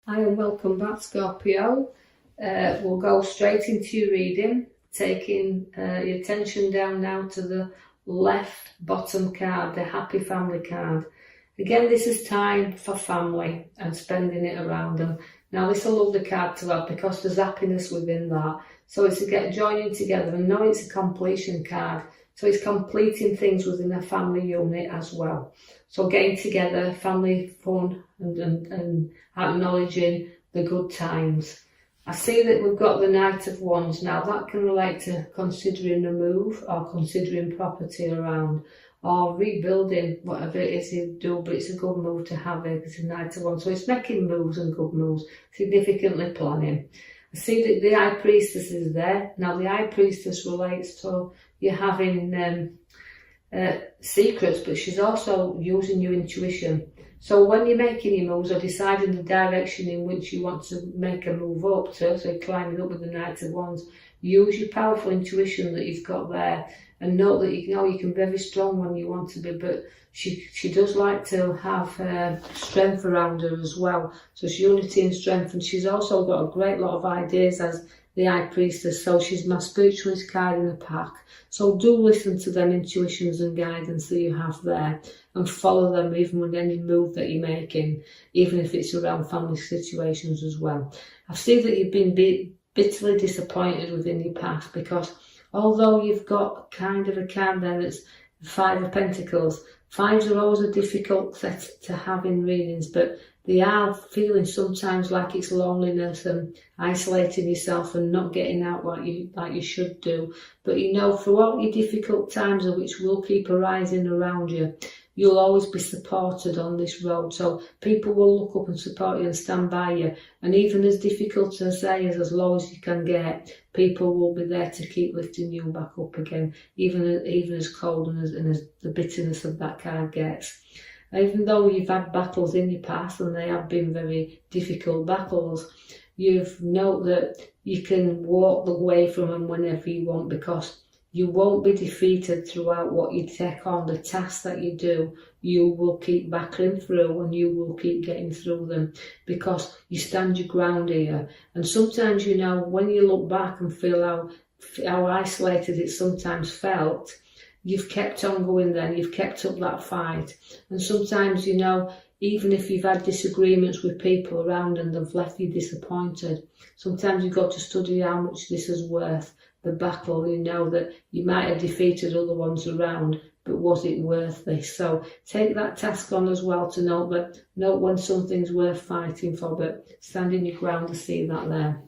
Hi and welcome back, Scorpio. We'll go straight into your reading, taking your attention down now to the left bottom card, the happy family card. Again, this is time for family and spending it around them. Now, this is a lovely card to have because there's happiness within that. So it's to joining together, and know it's a completion card. So it's completing things within a family unit as well. So getting together, family fun, and acknowledging the good times. I see that we've got the Knight of Wands. Now that can relate to considering a move or considering property around or rebuilding whatever it is you do, but it's a good move to have it. It's a Knight of Wands. So it's making moves and good moves, significantly planning. I see that the High Priestess is there. Now the High Priestess relates to you having secrets, but she's also using your intuition. So when you're making your moves or deciding the direction in which you want to make a move up to, so you're climbing up with the Knight of Wands, use your powerful intuition that you've got there, and know that you can be very strong when you want to be, but she does like to have strength around her as well. So she's unity and strength, and she's also got a great lot of ideas as the High Priestess, so she's my spiritualist card in the pack. So do listen to them intuitions and guidance that you have there and follow them even with any move that you're making, even if it's around family situations as well. I see that you've been bitterly disappointed within your past because although you've got kind of a card there that's Five of Pentacles, fives are always a difficult set to have in readings, but they are feeling sometimes like it's loneliness and isolating yourself and not getting out like you should do. But throughout your difficult times, which will keep arising around you, you'll always be supported on this road. So people will look up and support you and stand by you. And even as difficult as as low as you can get, people will be there to keep lifting you back up again, even as cold and as the bitterness of that card gets. Even though you've had battles in your past and they have been very difficult battles, you've known that you can walk away from them whenever you want, because you won't be defeated throughout what you take on, the tasks that you do. You will keep battling through and you will keep getting through them because you stand your ground here. And sometimes, when you look back and feel how isolated it sometimes felt, you've kept on going then, you've kept up that fight. And sometimes, even if you've had disagreements with people around and they've left you disappointed, sometimes you've got to study how much this is worth, the battle. That you might have defeated other ones around, but was it worth this? So take that task on as well to note when something's worth fighting for, but standing your ground to see that there.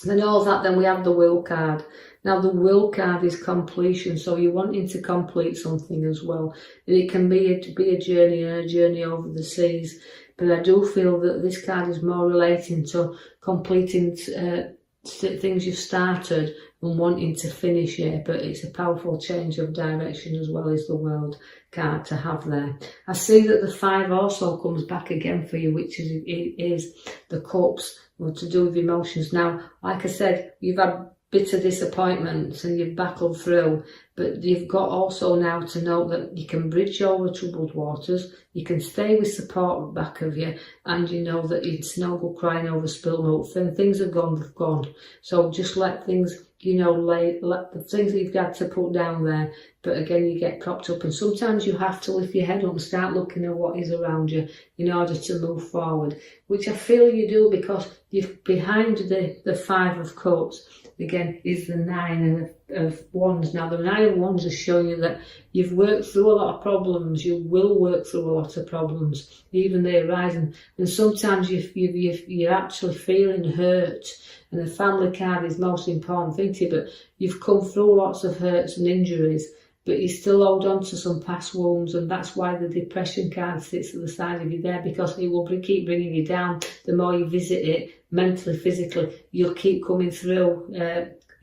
Then all that, then we have the Will card. Now the Will card is completion, so you're wanting to complete something as well. And it can be a journey over the seas, but I do feel that this card is more relating to completing things you've started and wanting to finish it, but it's a powerful change of direction as well as the World card to have there. I see that the 5 also comes back again for you, which is the Cups, to do with emotions. Now, like I said, you've had bitter disappointments and you've battled through, but you've got also now to know that you can bridge over troubled waters, you can stay with support back of you, and you know that it's no good crying over spilled milk. Things are gone, they've gone. So just let things, let the things that you've got to put down there, but again, you get propped up, and sometimes you have to lift your head up and start looking at what is around you in order to move forward, which I feel you do, because you're behind the 5 of Cups. Again, is the 9 of Wands. Now, the 9 of Wands is showing you that you've worked through a lot of problems. You will work through a lot of problems, even they arise. And sometimes you're actually feeling hurt. And the family card is the most important thing to you, but you've come through lots of hurts and injuries, but you still hold on to some past wounds, and that's why the depression card sits at the side of you there, because it will keep bringing you down. The more you visit it, mentally, physically, you'll keep coming through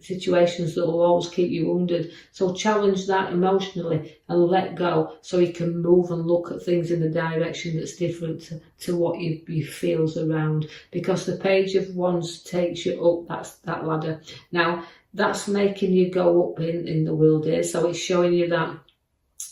situations that will always keep you wounded. So challenge that emotionally and let go, so you can move and look at things in the direction that's different to what you feel's around, because the Page of Wands takes you up that ladder. Now, that's making you go up in the world here, so it's showing you that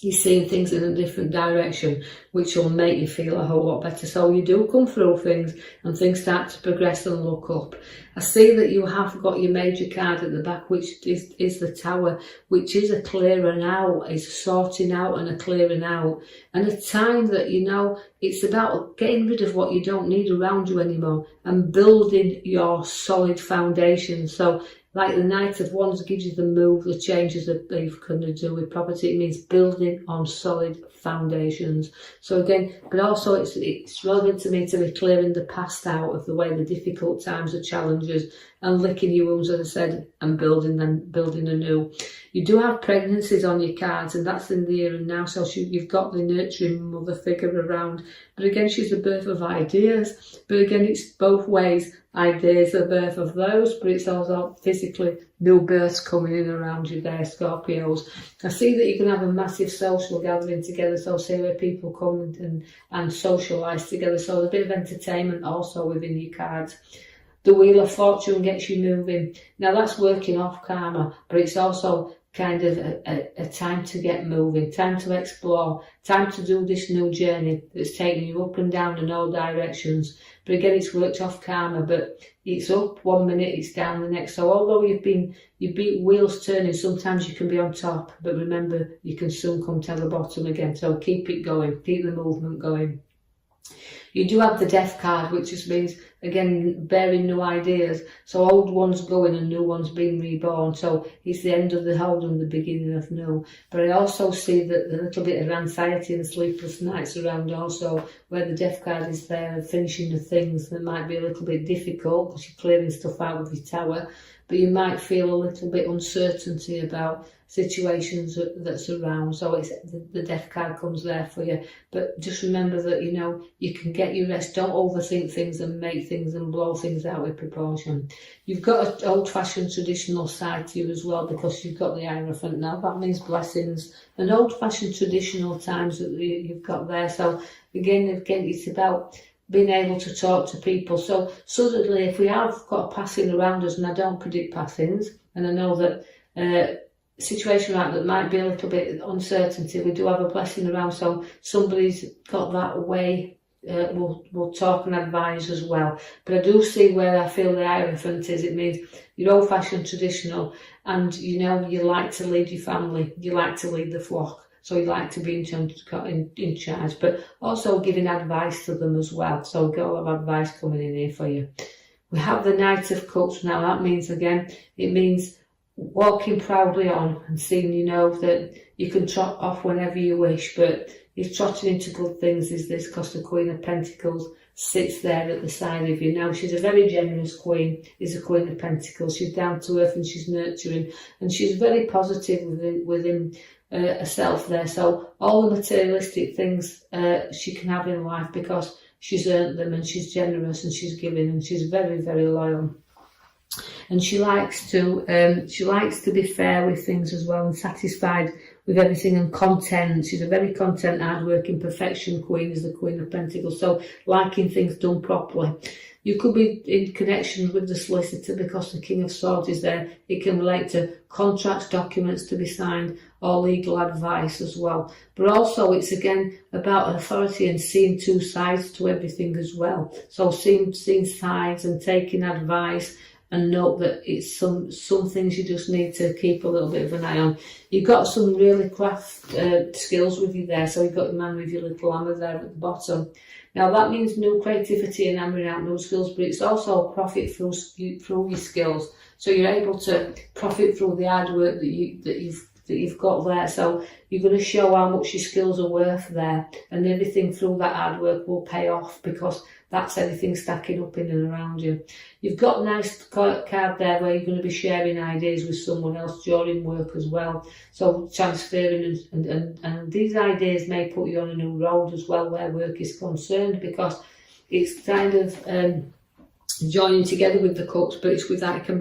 You're seeing things in a different direction, which will make you feel a whole lot better. So you do come through things and things start to progress and look up. I see that you have got your major card at the back, which is the Tower, which is a clearing out, is a sorting out and a clearing out. And a time that, you know, it's about getting rid of what you don't need around you anymore and building your solid foundation. So like the Knight of Wands gives you the move, the changes that you're going to do with property. It means building on solid foundations. So again, but also it's relevant to me to be clearing the past out of the way, the difficult times, the challenges, and licking your wounds, as I said, and building anew. You do have pregnancies on your cards, and that's in the here and now. So you've got the nurturing mother figure around. But again, she's the birth of ideas. But again, it's both ways. Ideas, the birth of those, but it's also physically new births coming in around you there, Scorpios. I see that you can have a massive social gathering together, so say where people come and socialise together. So there's a bit of entertainment also within your cards. The Wheel of Fortune gets you moving. Now that's working off karma, but it's also kind of a time to get moving, time to explore, time to do this new journey that's taking you up and down in all directions. But again, it's worked off karma, but it's up one minute, it's down the next. So although you beat wheels turning, sometimes you can be on top, but remember, you can soon come to the bottom again. So keep it going, keep the movement going. You do have the Death card, which just means, again, bearing new ideas. So old ones going and new ones being reborn. So it's the end of the old and the beginning of new. But I also see that the little bit of anxiety and sleepless nights around also, where the Death card is there and finishing the things that might be a little bit difficult because you're clearing stuff out of your Tower. But you might feel a little bit uncertainty about situations that's around. So it's the Death card comes there for you. But just remember that, you know, you can get your rest. Don't overthink things and make things and blow things out of proportion. You've got an old-fashioned traditional side to you as well, because you've got the Hierophant. Now that means blessings and old-fashioned traditional times that you've got there. So again, it's about being able to talk to people. So suddenly, if we have got a passing around us, and I don't predict passings, and I know that situation like that might be a little bit uncertainty, we do have a blessing around. So somebody's got that way. We'll talk and advise as well. But I do see where I feel the Hierophant is. It means you're old-fashioned traditional, and you know you like to lead your family, you like to lead the flock. So you like to be in charge, but also giving advice to them as well. So we've got a lot of advice coming in here for you. We have the Knight of Cups now. That means, again, it means walking proudly on and seeing, you know, that you can trot off whenever you wish, but if trotting into good things is this, because the Queen of Pentacles sits there at the side of you. Now, she's a very generous queen, is a Queen of Pentacles. She's down to earth and she's nurturing, and she's very positive within herself there. So all the materialistic things she can have in life, because she's earned them, and she's generous and she's giving, and she's very, very loyal. And she likes to be fair with things as well, and satisfied with everything, and content. She's a very content, hard-working, perfection queen, is the Queen of Pentacles. So liking things done properly. You could be in connection with the solicitor, because the King of Swords is there. It can relate to contracts, documents to be signed, or legal advice as well. But also it's again about authority and seeing two sides to everything as well. So seeing sides and taking advice, and note that it's some things you just need to keep a little bit of an eye on. You've got some really craft skills with you there. So you've got your man with your little hammer there at the bottom. Now that means new creativity and hammering out new skills, but it's also profit through your skills. So you're able to profit through the hard work that you've got there. So you're going to show how much your skills are worth there, and everything through that hard work will pay off, because that's everything stacking up in and around you. You've got a nice card there where you're going to be sharing ideas with someone else during work as well. So transferring, and these ideas may put you on a new road as well where work is concerned, because it's kind of joining together with the cups, but it's with that it can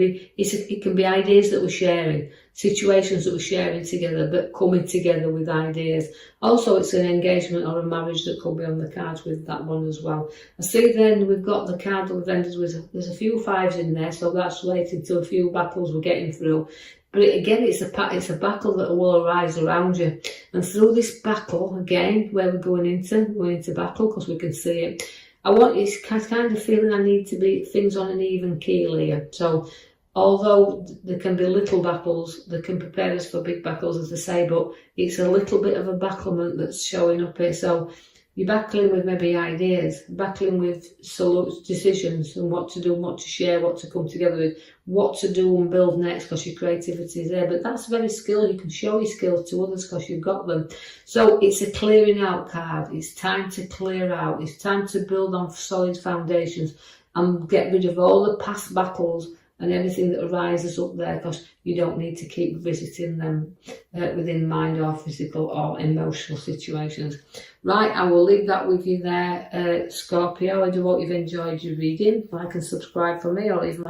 be ideas that we're sharing, situations that we're sharing together, but coming together with ideas. Also, it's an engagement or a marriage that could be on the cards with that one as well. I see then we've got the card that we've ended with, there's a few fives in there, so that's related to a few battles we're getting through. But again, it's a battle that will arise around you. And through this battle, again, where we're going into battle, because we can see it, I want you to kind of feeling I need to be things on an even keel here. So although there can be little battles, they can prepare us for big battles, as they say, but it's a little bit of a battlement that's showing up here. So you're battling with maybe ideas, battling with decisions and what to do, and what to share, what to come together with, what to do and build next, because your creativity is there. But that's very skilled. You can show your skills to others because you've got them. So it's a clearing out card. It's time to clear out. It's time to build on solid foundations and get rid of all the past battles and everything that arises up there, because you don't need to keep visiting them within mind or physical or emotional situations. Right, I will leave that with you there, Scorpio. I do hope you've enjoyed your reading. Like and subscribe for me, or even